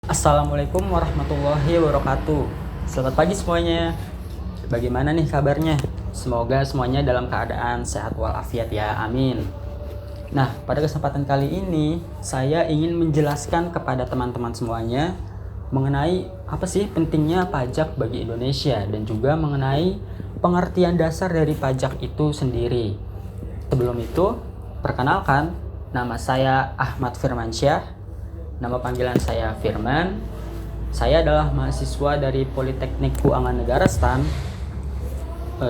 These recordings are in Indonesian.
Assalamualaikum warahmatullahi wabarakatuh. Selamat pagi semuanya. Bagaimana nih kabarnya? Semoga semuanya dalam keadaan sehat walafiat ya, amin. Nah, pada kesempatan kali ini saya ingin menjelaskan kepada teman-teman semuanya mengenai apa sih pentingnya pajak bagi Indonesia dan juga mengenai pengertian dasar dari pajak itu sendiri. Sebelum itu, perkenalkan, nama saya Ahmad Firmansyah. Nama panggilan saya Firman. Saya adalah mahasiswa dari Politeknik Keuangan Negara STAN,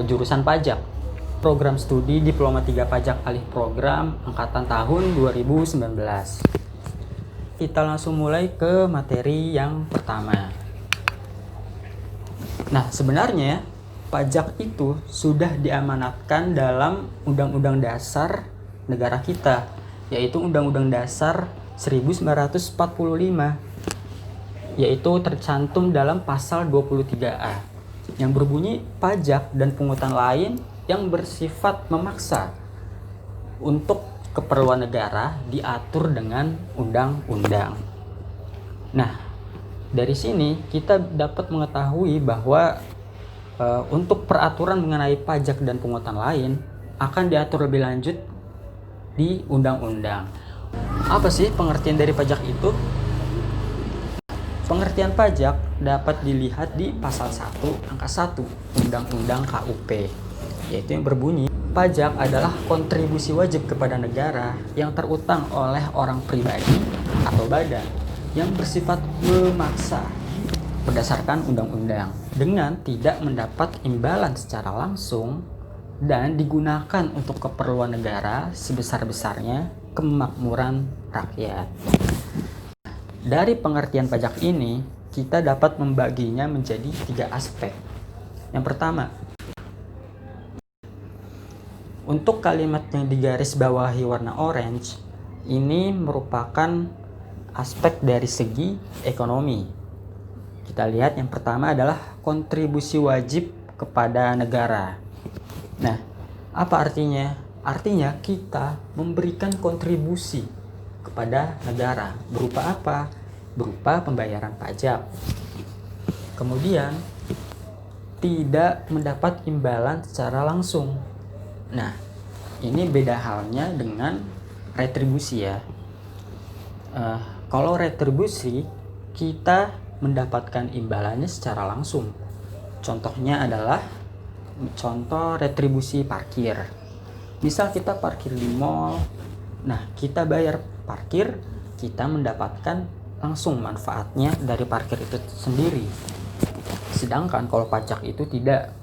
jurusan pajak. Program studi Diploma 3 Pajak Alih Program angkatan tahun 2019. Kita langsung mulai ke materi yang pertama. Nah, sebenarnya pajak itu sudah diamanatkan dalam Undang-Undang Dasar negara kita, yaitu Undang-Undang Dasar 1945, yaitu tercantum dalam pasal 23A yang berbunyi pajak dan pungutan lain yang bersifat memaksa untuk keperluan negara diatur dengan undang-undang. Nah, dari sini kita dapat mengetahui bahwa untuk peraturan mengenai pajak dan pungutan lain akan diatur lebih lanjut di undang-undang. Apa sih pengertian dari pajak itu? Pengertian pajak dapat dilihat di pasal 1 angka 1 Undang-Undang KUP, yaitu yang berbunyi, pajak adalah kontribusi wajib kepada negara yang terutang oleh orang pribadi atau badan yang bersifat memaksa berdasarkan undang-undang dengan tidak mendapat imbalan secara langsung dan digunakan untuk keperluan negara sebesar-besarnya kemakmuran rakyat. Dari pengertian pajak ini, kita dapat membaginya menjadi 3 aspek. Yang pertama, untuk kalimat yang digaris bawahi warna orange, ini merupakan aspek dari segi ekonomi. Kita lihat yang pertama adalah kontribusi wajib kepada negara. Nah, apa artinya? Artinya kita memberikan kontribusi kepada negara. Berupa apa? Berupa pembayaran pajak. Kemudian, tidak mendapat imbalan secara langsung. Nah, ini beda halnya dengan retribusi ya. Kalau retribusi, kita mendapatkan imbalannya secara langsung. Contohnya adalah contoh retribusi parkir. Misal kita parkir di mall, nah kita bayar parkir, kita mendapatkan langsung manfaatnya dari parkir itu sendiri. Sedangkan kalau pajak itu tidak,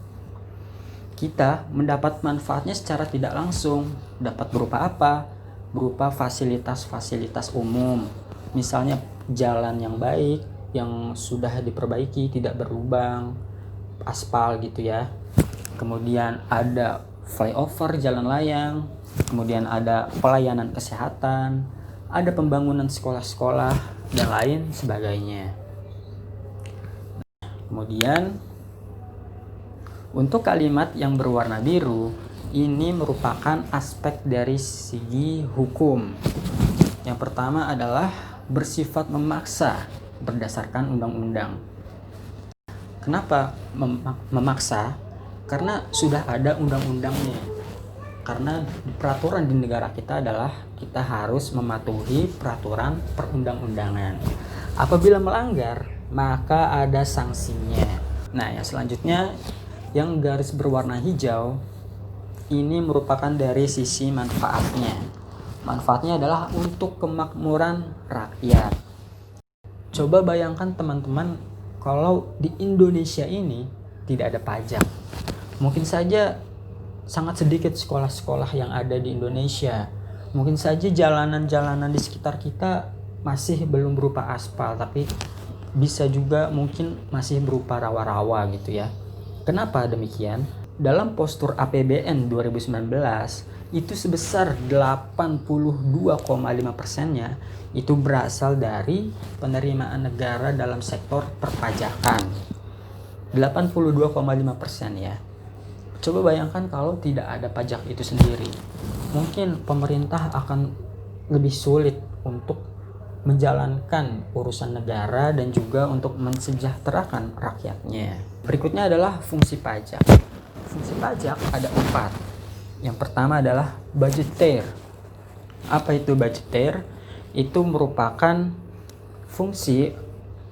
kita mendapat manfaatnya secara tidak langsung. Dapat berupa apa? Berupa fasilitas-fasilitas umum. Misalnya jalan yang baik, yang sudah diperbaiki, tidak berlubang, aspal gitu ya. Kemudian ada flyover jalan layang, kemudian ada pelayanan kesehatan, ada pembangunan sekolah-sekolah, dan lain sebagainya. Kemudian untuk kalimat yang berwarna biru, ini merupakan aspek dari segi hukum. Yang pertama adalah bersifat memaksa berdasarkan undang-undang. Kenapa memaksa? Karena sudah ada undang-undangnya. Karena peraturan di negara kita adalah kita harus mematuhi peraturan perundang-undangan. Apabila melanggar, maka ada sanksinya. Nah, yang selanjutnya yang garis berwarna hijau ini merupakan dari sisi manfaatnya. Manfaatnya adalah untuk kemakmuran rakyat. Coba bayangkan teman-teman kalau di Indonesia ini tidak ada pajak. Mungkin saja sangat sedikit sekolah-sekolah yang ada di Indonesia. Mungkin saja jalanan-jalanan di sekitar kita masih belum berupa aspal, tapi bisa juga mungkin masih berupa rawa-rawa gitu ya. Kenapa demikian? Dalam postur APBN 2019, itu sebesar 82,5%-nya itu berasal dari penerimaan negara dalam sektor perpajakan. 82,5% ya. Coba bayangkan kalau tidak ada pajak itu sendiri. Mungkin pemerintah akan lebih sulit untuk menjalankan urusan negara dan juga untuk mensejahterakan rakyatnya. Berikutnya adalah fungsi pajak. Fungsi pajak ada 4. Yang pertama adalah budgeter. Apa itu budgeter? Itu merupakan fungsi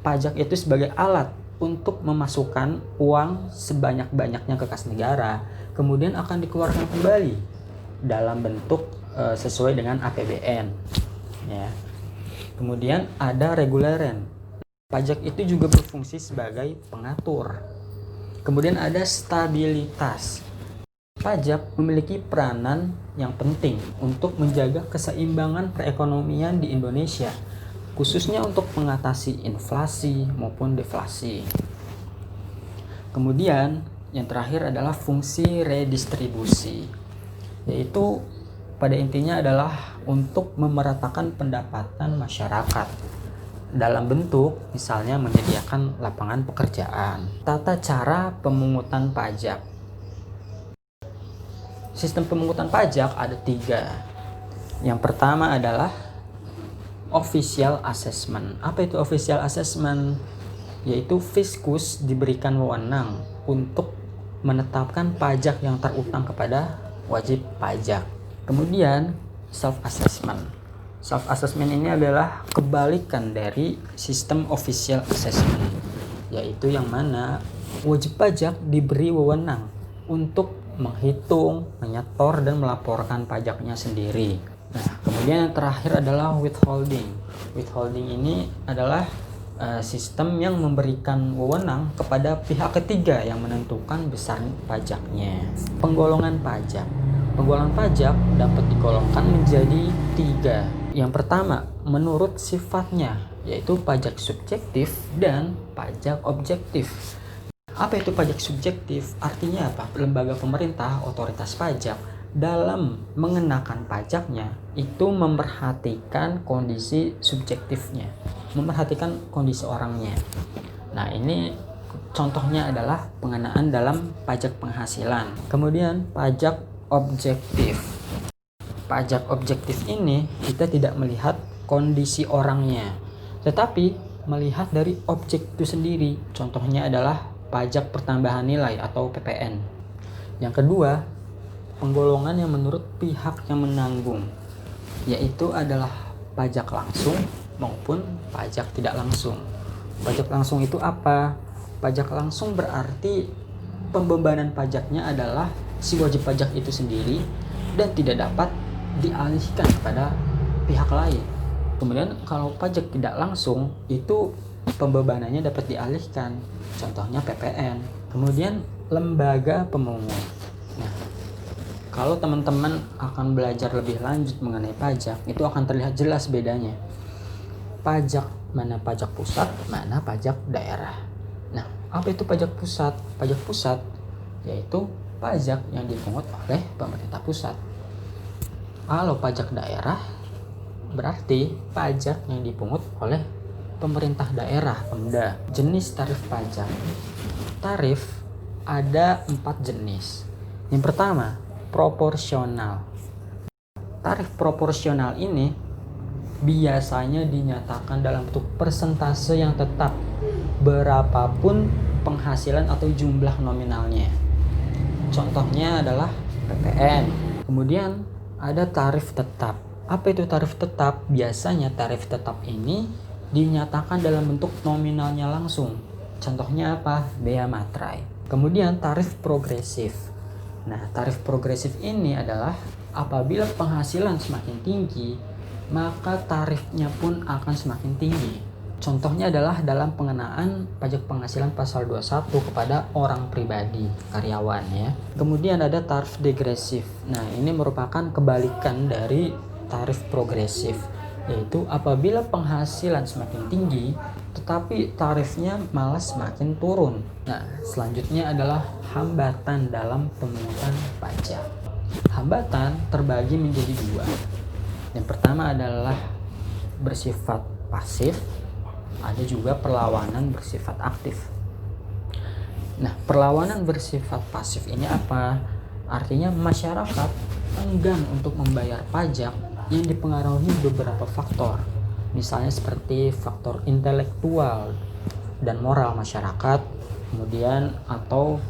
pajak itu sebagai alat untuk memasukkan uang sebanyak-banyaknya ke kas negara, kemudian akan dikeluarkan kembali dalam bentuk sesuai dengan APBN. Ya. Kemudian ada reguleren. Pajak itu juga berfungsi sebagai pengatur. Kemudian ada stabilitas. Pajak memiliki peranan yang penting untuk menjaga keseimbangan perekonomian di Indonesia, khususnya untuk mengatasi inflasi maupun deflasi. Kemudian yang terakhir adalah fungsi redistribusi, yaitu pada intinya adalah untuk memeratakan pendapatan masyarakat dalam bentuk misalnya menyediakan lapangan pekerjaan. Tata cara pemungutan pajak. Sistem pemungutan pajak ada 3. Yang pertama adalah official assessment. Apa itu official assessment? Yaitu fiskus diberikan wewenang untuk menetapkan pajak yang terutang kepada wajib pajak. Kemudian self assessment. Self assessment ini adalah kebalikan dari sistem official assessment, yaitu yang mana wajib pajak diberi wewenang untuk menghitung, menyetor, dan melaporkan pajaknya sendiri. Nah, kemudian yang terakhir adalah withholding. Withholding ini adalah sistem yang memberikan wewenang kepada pihak ketiga yang menentukan besar pajaknya. Penggolongan pajak. Penggolongan pajak dapat digolongkan menjadi 3. Yang pertama, menurut sifatnya, yaitu pajak subjektif dan pajak objektif. Apa itu pajak subjektif? Artinya apa? Lembaga pemerintah, otoritas pajak dalam mengenakan pajaknya itu memperhatikan kondisi subjektifnya, memperhatikan kondisi orangnya. Nah, ini contohnya adalah pengenaan dalam pajak penghasilan. Kemudian pajak objektif. Pajak objektif ini kita tidak melihat kondisi orangnya, tetapi melihat dari objek itu sendiri. Contohnya adalah pajak pertambahan nilai atau PPN. Yang kedua, penggolongan yang menurut pihak yang menanggung, yaitu adalah pajak langsung maupun pajak tidak langsung. Pajak langsung itu apa? Pajak langsung berarti pembebanan pajaknya adalah si wajib pajak itu sendiri dan tidak dapat dialihkan kepada pihak lain. Kemudian kalau pajak tidak langsung itu pembebanannya dapat dialihkan, contohnya PPN. Kemudian lembaga pemungut. Nah, kalau teman-teman akan belajar lebih lanjut mengenai pajak, itu akan terlihat jelas bedanya. Pajak, mana pajak pusat, mana pajak daerah. Nah, apa itu pajak pusat? Pajak pusat yaitu pajak yang dipungut oleh pemerintah pusat. Kalau pajak daerah berarti pajak yang dipungut oleh pemerintah daerah, Pemda. Jenis tarif pajak. Tarif ada 4 jenis. Yang pertama, proporsional. Tarif proporsional ini biasanya dinyatakan dalam bentuk persentase yang tetap, berapapun penghasilan atau jumlah nominalnya. Contohnya adalah PPN. Kemudian ada tarif tetap. Apa itu tarif tetap? Biasanya tarif tetap ini dinyatakan dalam bentuk nominalnya langsung. Contohnya apa? Bea materai. Kemudian tarif progresif. Nah, tarif progresif ini adalah apabila penghasilan semakin tinggi, maka tarifnya pun akan semakin tinggi. Contohnya adalah dalam pengenaan pajak penghasilan pasal 21 kepada orang pribadi, karyawan ya. Kemudian ada tarif degresif. Nah, ini merupakan kebalikan dari tarif progresif, yaitu apabila penghasilan semakin tinggi tetapi tarifnya malah semakin turun. Nah, selanjutnya adalah hambatan dalam pemungutan pajak. Hambatan terbagi menjadi 2. Yang pertama adalah bersifat pasif, ada juga perlawanan bersifat aktif. Nah, perlawanan bersifat pasif ini apa? Artinya masyarakat enggan untuk membayar pajak yang dipengaruhi beberapa faktor. misalnya seperti faktor intelektual dan moral masyarakat, kemudian atau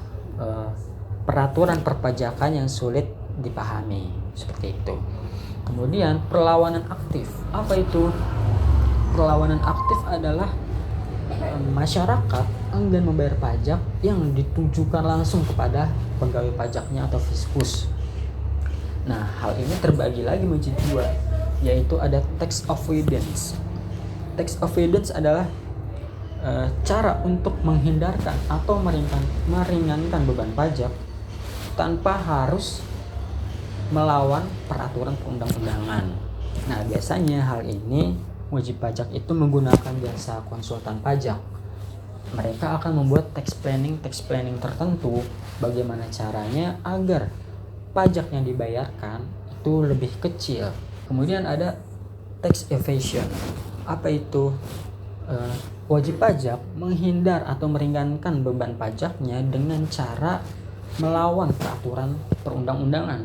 peraturan perpajakan yang sulit dipahami, seperti itu. Kemudian perlawanan aktif. Apa itu? Perlawanan aktif adalah masyarakat enggan membayar pajak yang ditujukan langsung kepada pegawai pajaknya atau fiskus. Nah, hal ini terbagi lagi menjadi dua, yaitu ada tax avoidance. Tax avoidance adalah cara untuk menghindarkan atau meringankan beban pajak tanpa harus melawan peraturan perundang-undangan. Nah, biasanya hal ini wajib pajak itu menggunakan jasa konsultan pajak. Mereka akan membuat tax planning tertentu bagaimana caranya agar pajak yang dibayarkan itu lebih kecil. Kemudian ada tax evasion. Apa itu? Wajib pajak menghindar atau meringankan beban pajaknya dengan cara melawan peraturan perundang-undangan.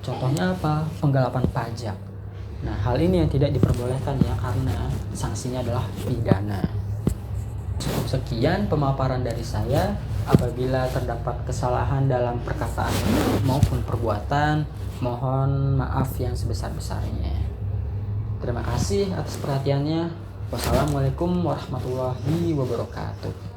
Contohnya apa? Penggelapan pajak. Nah, hal ini yang tidak diperbolehkan ya, karena sanksinya adalah pidana. Cukup sekian pemaparan dari saya. Apabila terdapat kesalahan dalam perkataan maupun perbuatan, mohon maaf yang sebesar-besarnya. Terima kasih atas perhatiannya. Wassalamualaikum warahmatullahi wabarakatuh.